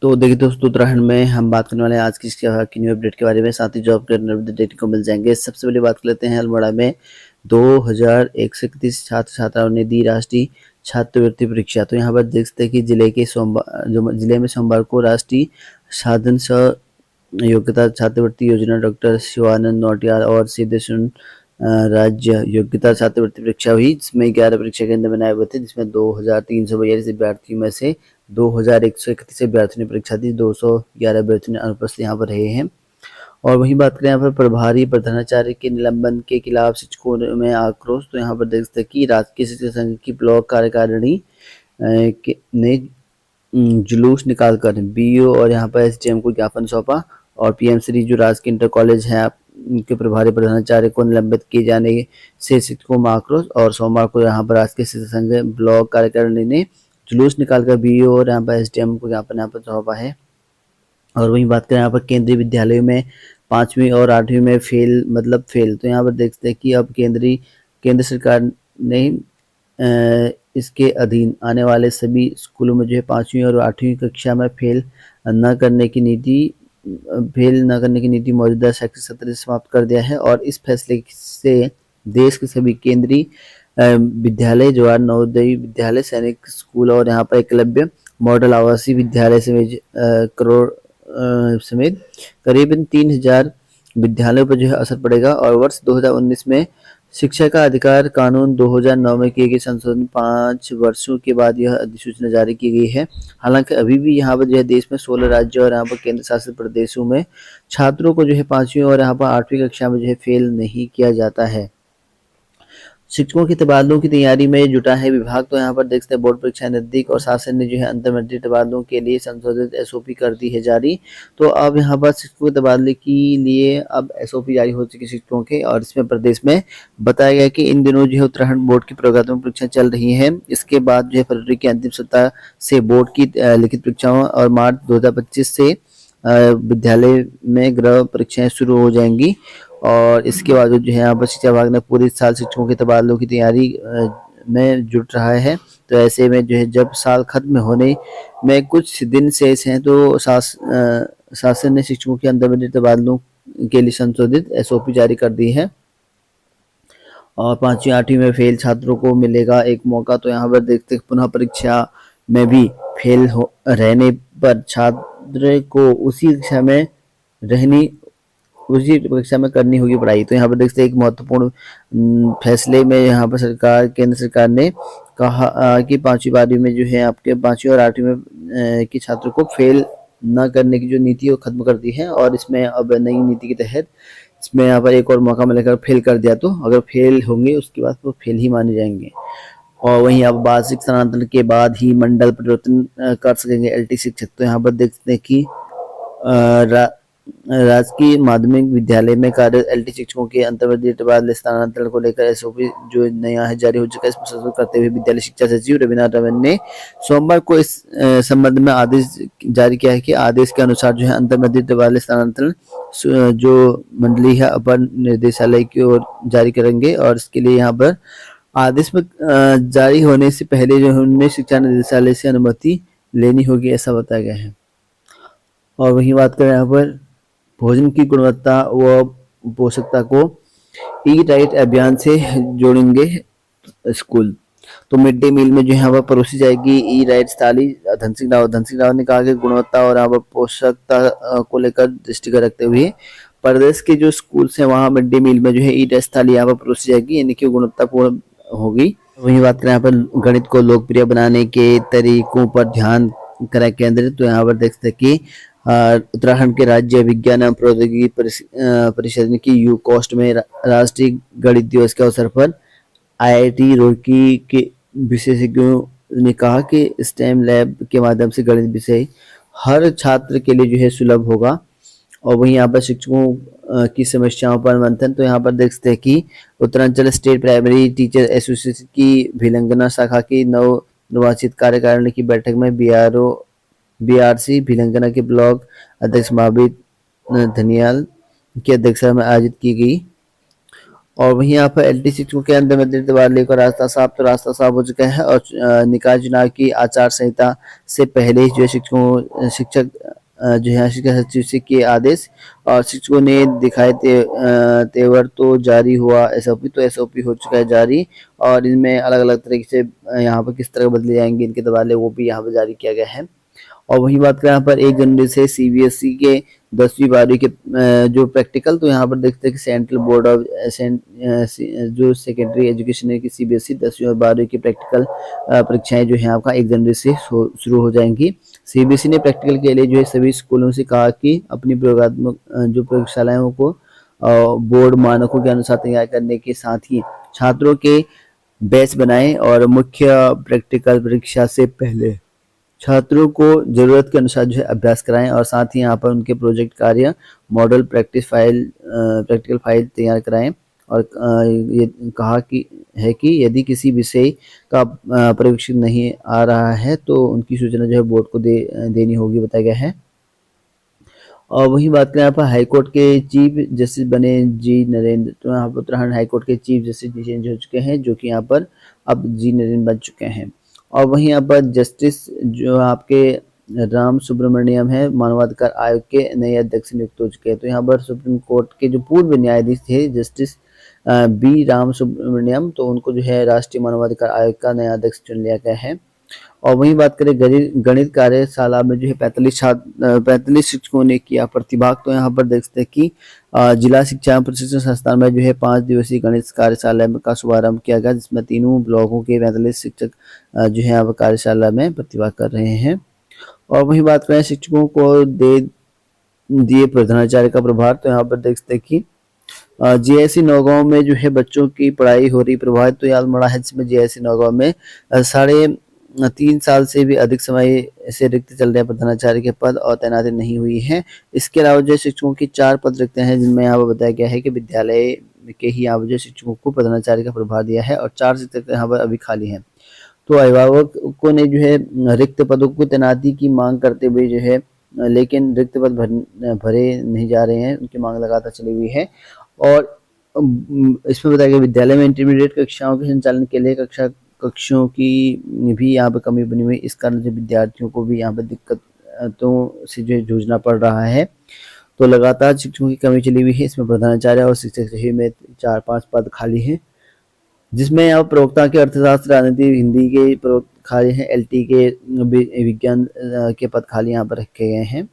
तो देखिए दोस्तों, उत्तराखंड में हम बात करने वाले हैं आज की न्यू अपडेट के बारे में। साथ ही जॉब के अपडेट देखने को मिल जाएंगे। सबसे पहले बात कर लेते हैं अल्मोड़ा में 2131 छात्र छात्राओं ने दी राष्ट्रीय छात्रवृत्ति परीक्षा। तो यहाँ पर देख सकते हैं कि जिले में सोमवार को राष्ट्रीय साधन सह योग्यता छात्रवृत्ति योजना डॉक्टर शिवानंद नौटियाल और सिद्धेश्वर राज्य योग्यता छात्रवृत्ति परीक्षा हुई, जिसमें 11 परीक्षा केंद्र बनाए हुए थे, जिसमें 2342 अभ्यर्थियों में से 2131 अभ्यर्थियों ने परीक्षा दी। 211 अभ्यर्थियों ने अनुपस्थित यहाँ पर रहे हैं। और वहीं बात करें यहाँ पर प्रभारी प्रधानाचार्य के निलंबन के खिलाफ शिक्षकों में आक्रोश। तो यहाँ पर देख सकते हैं कि राजकीय शिक्षक संघ की ब्लॉक कार्यकारिणी ने जुलूस निकालकर बीईओ और यहाँ पर एसडीएम को ज्ञापन सौंपा। और पीएम श्री जो राजकीय इंटर कॉलेज है उनके प्रभारी प्रधानाचार्य को निलंबित किए जाने से शिक्षकों में आक्रोश। और सोमवार को यहाँ पर राजकीय शिक्षक संघ ब्लॉक कार्यकारिणी ने जुलूस निकालकर बीईओ और यहाँ पर एसडीएम को ज्ञापन यहाँ पर सौंपा है। और वहीं बात करें यहाँ पर केंद्रीय विद्यालयों में 5वीं और 8वीं में फेल। तो यहाँ पर देखते हैं कि अब केंद्र सरकार ने इसके अधीन आने वाले सभी स्कूलों में जो है 5वीं और 8वीं कक्षा में फेल न करने की नीति मौजूदा शैक्षिक सत्र से समाप्त कर दिया है। और इस फैसले से देश के सभी केंद्रीय विद्यालय, जवाहर नवोदय विद्यालय, सैनिक स्कूल और यहाँ पर एकलव्य मॉडल आवासीय विद्यालय समेत करीबन 3000 विद्यालयों पर जो है असर पड़ेगा। और वर्ष 2019 में शिक्षा का अधिकार कानून 2009 में किए गए संशोधन 5 वर्षों के बाद यह अधिसूचना जारी की गई है। हालांकि अभी भी यहाँ पर जो है देश में 16 राज्यों और यहाँ पर केंद्र शासित प्रदेशों में छात्रों को जो है 5वीं और यहाँ पर 8वीं कक्षा में जो है फेल नहीं किया जाता है। शिक्षकों के तबादलों की तैयारी में जुटा है विभाग। तो यहाँ पर देख सकते हैं बोर्ड परीक्षा नजदीक और शासन ने जो है अंतर्मंत्रीय तबादलों के लिए संशोधित एसओपी कर दी है जारी। तो अब यहाँ पर शिक्षकों के तबादले के लिए अब एसओपी जारी हो चुकी है शिक्षकों के। और इसमें प्रदेश में बताया गया कि इन दिनों जो है उत्तराखंड बोर्ड की प्रयोगात्मक परीक्षा चल रही है। इसके बाद जो है फरवरी की अंतिम सप्ताह से बोर्ड की लिखित परीक्षाओं और मार्च 2025 से विद्यालय में गृह परीक्षाएं शुरू हो जाएंगी। और इसके बाद जो है यहाँ पर शिक्षा विभाग ने पूरे साल शिक्षकों के तबादलों की तैयारी में जुट रहा है। तो ऐसे में जो है जब साल खत्म होने में कुछ दिन शेष हैं तो शासन ने शिक्षकों के अंतर्मंत्रीय तबादलों के लिए संशोधित एसओपी जारी कर दी है। और 5वीं 8वीं में फेल छात्रों को मिलेगा एक मौका। तो यहाँ पर देखते हैं पुनः परीक्षा में भी फेल रहने पर छात्र को उसी कक्षा में करनी होगी पढ़ाई। तो यहाँ पर देखते हैं एक महत्वपूर्ण फैसले में यहाँ पर केंद्र सरकार ने कहा कि 5वीं 12वीं में जो है आपके 5वीं और 8वीं में की छात्रों को फेल न करने की जो नीति है वो खत्म कर दी है। और इसमें अब नई नीति के तहत इसमें यहाँ पर एक और मौका मिलेगा। फेल कर दिया तो अगर फेल होंगे उसके बाद वो फेल ही माने जाएंगे। और वहीं अब वार्षिक स्थानांतरण के बाद ही मंडल परिवर्तन कर सकेंगे एलटी शिक्षक। तो यहाँ पर देखते हैं कि राजकीय माध्यमिक विद्यालय में कार्यरत एलटी शिक्षकों के अंतर्मंत्रीय तबादले स्थानांतरण को लेकर एसओपी जो नया है जारी हो चुका है। इसमें संशोधन करते हुए विद्यालय शिक्षा सचिव रविनाथ रमन ने सोमवार को इस संबंध में आदेश जारी किया है कि आदेश के अनुसार जो है अंतर्मंत्रीय तबादले स्थानांतरण जो मंडली है अपर निर्देशालय की ओर जारी करेंगे। और इसके लिए यहाँ पर आदेश में जारी होने से पहले जो है उन्हें शिक्षा निदेशालय से अनुमति लेनी होगी, ऐसा बताया गया है। और वही बात करें यहाँ पर भोजन की गुणवत्ता व पोषकता को ई राइट अभियान से जोड़ेंगे स्कूल। तो मिड डे मील में जो यहाँ पर परोसी जाएगी ई राइट थाली। धन सिंह रावत ने कहा कि गुणवत्ता और यहाँ पर पोषकता को लेकर दृष्टिगत रखते हुए प्रदेश के जो स्कूल हैं वहाँ मिड डे मील में जो है ई राइट थाली यहाँ पर परोसी जाएगी, यानी कि गुणवत्तापूर्ण होगी। वही बात करें यहाँ पर गणित को लोकप्रिय बनाने के तरीकों पर ध्यान करें केंद्रित। तो यहाँ पर देखते हैं कि उत्तराखंड के राज्य विज्ञान एवं प्रौद्योगिकी परिषद की यू कोस्ट में राष्ट्रीय गणित दिवस के अवसर पर आईआईटी रुड़की के विशेषज्ञों ने कहा कि स्टेम लैब के माध्यम से गणित विषय हर छात्र के लिए जो है सुलभ होगा। और वहीं यहाँ पर शिक्षकों की समस्याओं पर मंथन। तो यहाँ पर देख सकते हैं कि Uttaranchal state primary teacher association की भिलंगना शाखा की नवनिर्वाचित कार्यकारिणी की बैठक में बीआरसी भिलंगना के ब्लॉक अध्यक्ष महावीर धनियाल की अध्यक्षता में आयोजित की गई। और वहीं यहाँ पर एलटी शिक्षकों के अंदर मध्य तबादले का रास्ता साफ हो चुका है और निकाय चुनाव की आचार संहिता से पहले ही जो है शिक्षक जो है शिक्षा सचिव से के आदेश और शिक्षकों ने दिखाए तेवर तो जारी हुआ एसओपी, तो एसओपी हो चुका है जारी और इनमें अलग अलग तरीके से यहाँ पर किस तरह बदले जाएंगे इनके तबादले वो भी यहाँ पर जारी किया गया है। और वही बात करें यहाँ पर 1 जनवरी से सीबीएसई के 10वीं 12वीं के जो प्रैक्टिकल, तो यहाँ पर देखते हैं कि सेंट्रल बोर्ड ऑफ जो सेकेंडरी एजुकेशन है कि सीबीएसई 10वीं और 12वीं की प्रैक्टिकल परीक्षाएं जो है आपका 1 जनवरी से शुरू हो जाएंगी। सीबीएसई ने प्रैक्टिकल के लिए जो है सभी स्कूलों से कहा कि अपनी प्रयोगात्मक जो प्रयोगशालाओं को बोर्ड मानकों के अनुसार तैयार करने के साथ ही छात्रों के बैच बनाएं और मुख्य प्रैक्टिकल परीक्षा से पहले छात्रों को जरूरत के अनुसार जो है अभ्यास कराएं और साथ ही यहाँ पर उनके प्रोजेक्ट कार्य मॉडल प्रैक्टिकल फाइल तैयार कराएं और ये कहा कि यदि किसी विषय का पर्यवेक्षण नहीं आ रहा है तो उनकी सूचना जो है बोर्ड को देनी होगी, बताया गया है। और वही बात करें यहाँ पर हाईकोर्ट के चीफ जस्टिस बने जी नरेंद्र, तो यहाँ पर उत्तराखंड हाईकोर्ट के चीफ जस्टिस चेंज हो चुके हैं जो कि यहाँ पर अब जी नरेंद्र बन चुके हैं। और वहीं यहाँ पर जस्टिस जो आपके राम सुब्रमण्यम है मानवाधिकार आयोग के नए अध्यक्ष नियुक्त हो चुके हैं। तो यहाँ पर सुप्रीम कोर्ट के जो पूर्व न्यायाधीश थे जस्टिस बी राम सुब्रमण्यम, तो उनको जो है राष्ट्रीय मानवाधिकार आयोग का नया अध्यक्ष चुन लिया गया है। और वहीं बात करें गणित कार्यशाला में जो है 45 शिक्षकों ने किया प्रतिभाग, तो यहाँ पर देखते हैं कि जिला शिक्षा प्रशिक्षण संस्थान में जो है 5 दिवसीय गणित कार्यशाला का शुभारंभ किया गया जिसमें तीनों ब्लॉकों के 45 शिक्षक जो है यहाँ कार्यशाला में प्रतिभाग कर रहे हैं। और वही बात करें शिक्षकों को दिए प्रधानाचार्य का प्रभार, तो यहाँ पर देखते हैं कि जीआईसी नौगांव में जो है बच्चों की पढ़ाई हो रही प्रभावित, तो याद मड़ा है जिसमें जीआईसी नौगांव में 3.5 साल से भी अधिक समय से रिक्त चल रहे प्रधानाचार्य के पद और तैनाती नहीं हुई है। इसके अलावा जो शिक्षकों की 4 पद रिक्त हैं जिनमें यहाँ पर बताया गया है कि विद्यालय के ही यहाँ पर जो शिक्षकों को प्रधानाचार्य का प्रभार दिया है और 4 शिक्षक यहाँ पर अभी खाली हैं। तो अभिभावकों ने जो है रिक्त पदों को तैनाती की मांग करते हुए जो है लेकिन रिक्त पद भरे नहीं जा रहे हैं, उनकी मांग लगातार चली हुई है। और इसमें बताया गया विद्यालय में इंटरमीडिएट कक्षाओं के संचालन के लिए कक्षों की भी यहाँ पर कमी बनी हुई, इस कारण से विद्यार्थियों को भी यहाँ पर दिक्कतों से जो जूझना पड़ रहा है। तो लगातार शिक्षकों की कमी चली हुई है, इसमें प्रधानाचार्य और शिक्षक सही में 4-5 पद खाली हैं जिसमें यहाँ प्रवक्ता के अर्थशास्त्र राजनीति हिंदी के खाली हैं, एलटी के विज्ञान के पद खाली यहाँ पर रखे गए हैं।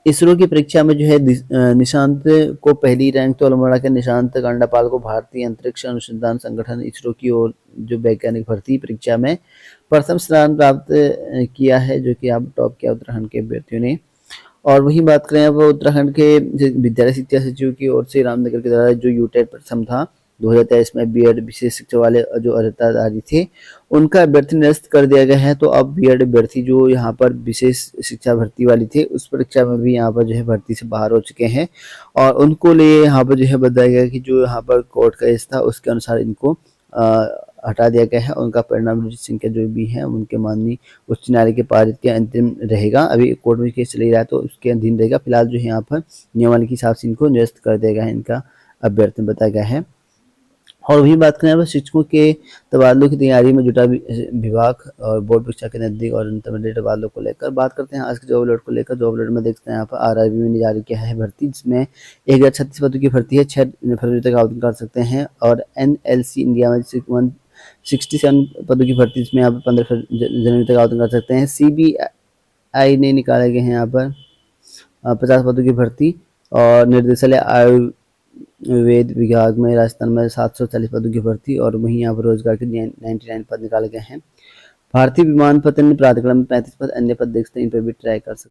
इसरो की परीक्षा में जो है निशांत को पहली रैंक, तो अल्मोड़ा के निशांत गंडापाल को भारतीय अंतरिक्ष अनुसंधान संगठन इसरो की ओर जो वैज्ञानिक भर्ती परीक्षा में प्रथम स्थान प्राप्त किया है जो कि आप टॉप किया उत्तराखंड के अभ्यर्थियों ने। और वही बात करें अब उत्तराखंड के विद्यालय शिक्षा सचिव की ओर से रामनगर के द्वारा जो यूटेट प्रथम था 2023 में बीएड विशेष शिक्षा वाले जो अर्हताधारी थे उनका अभ्यर्थी निरस्त कर दिया गया है। तो अब बीएड अभ्यर्थी जो यहाँ पर विशेष शिक्षा भर्ती वाली थे उस परीक्षा में भी यहाँ पर जो है भर्ती से बाहर हो चुके हैं और उनको लिए यहाँ पर जो है बताया गया कि जो यहाँ पर कोर्ट का केस था उसके अनुसार इनको हटा दिया गया है। उनका परिणाम रणजीत सिंह के जो भी हैं उनके माननीय उच्च न्यायालय के पारित के अंतिम रहेगा। अभी कोर्ट में केस चल रहा है तो उसके अधीन रहेगा। फिलहाल जो है यहाँ पर नियमावली के हिसाब से इनको निरस्त कर दिया गया है, इनका अभ्यर्थी बताया गया है। और वही बात करें शिक्षकों के तबादलों की तैयारी में जुटा विभाग और बोर्ड परीक्षा के नजदीक और इंटरमीडिएट तबादलों को लेकर बात करते हैं आज के जॉब अलर्ट को लेकर। जॉब अलर्ट में देखते हैं यहाँ पर आरआरबी में जारी किया है भर्ती जिसमें 1036 पदों की भर्ती है, 6 फरवरी तक आवेदन कर सकते हैं। और एनएलसी इंडिया में 167 पदों की भर्ती जिसमें यहाँ पर 15 जनवरी तक आवेदन कर सकते हैं। सीबीआई ने निकाले गए हैं यहाँ पर 50 पदों की भर्ती और निर्देशालय आयुर्वेद विभाग में राजस्थान में 740 पदों की भर्ती और वहीं यहाँ पर रोजगार के 99 पद निकाले गए हैं। भारतीय विमानपत्तन प्राधिकरण में 35 पद, अन्य पद देखते हैं इन पर भी ट्राई कर सकते हैं।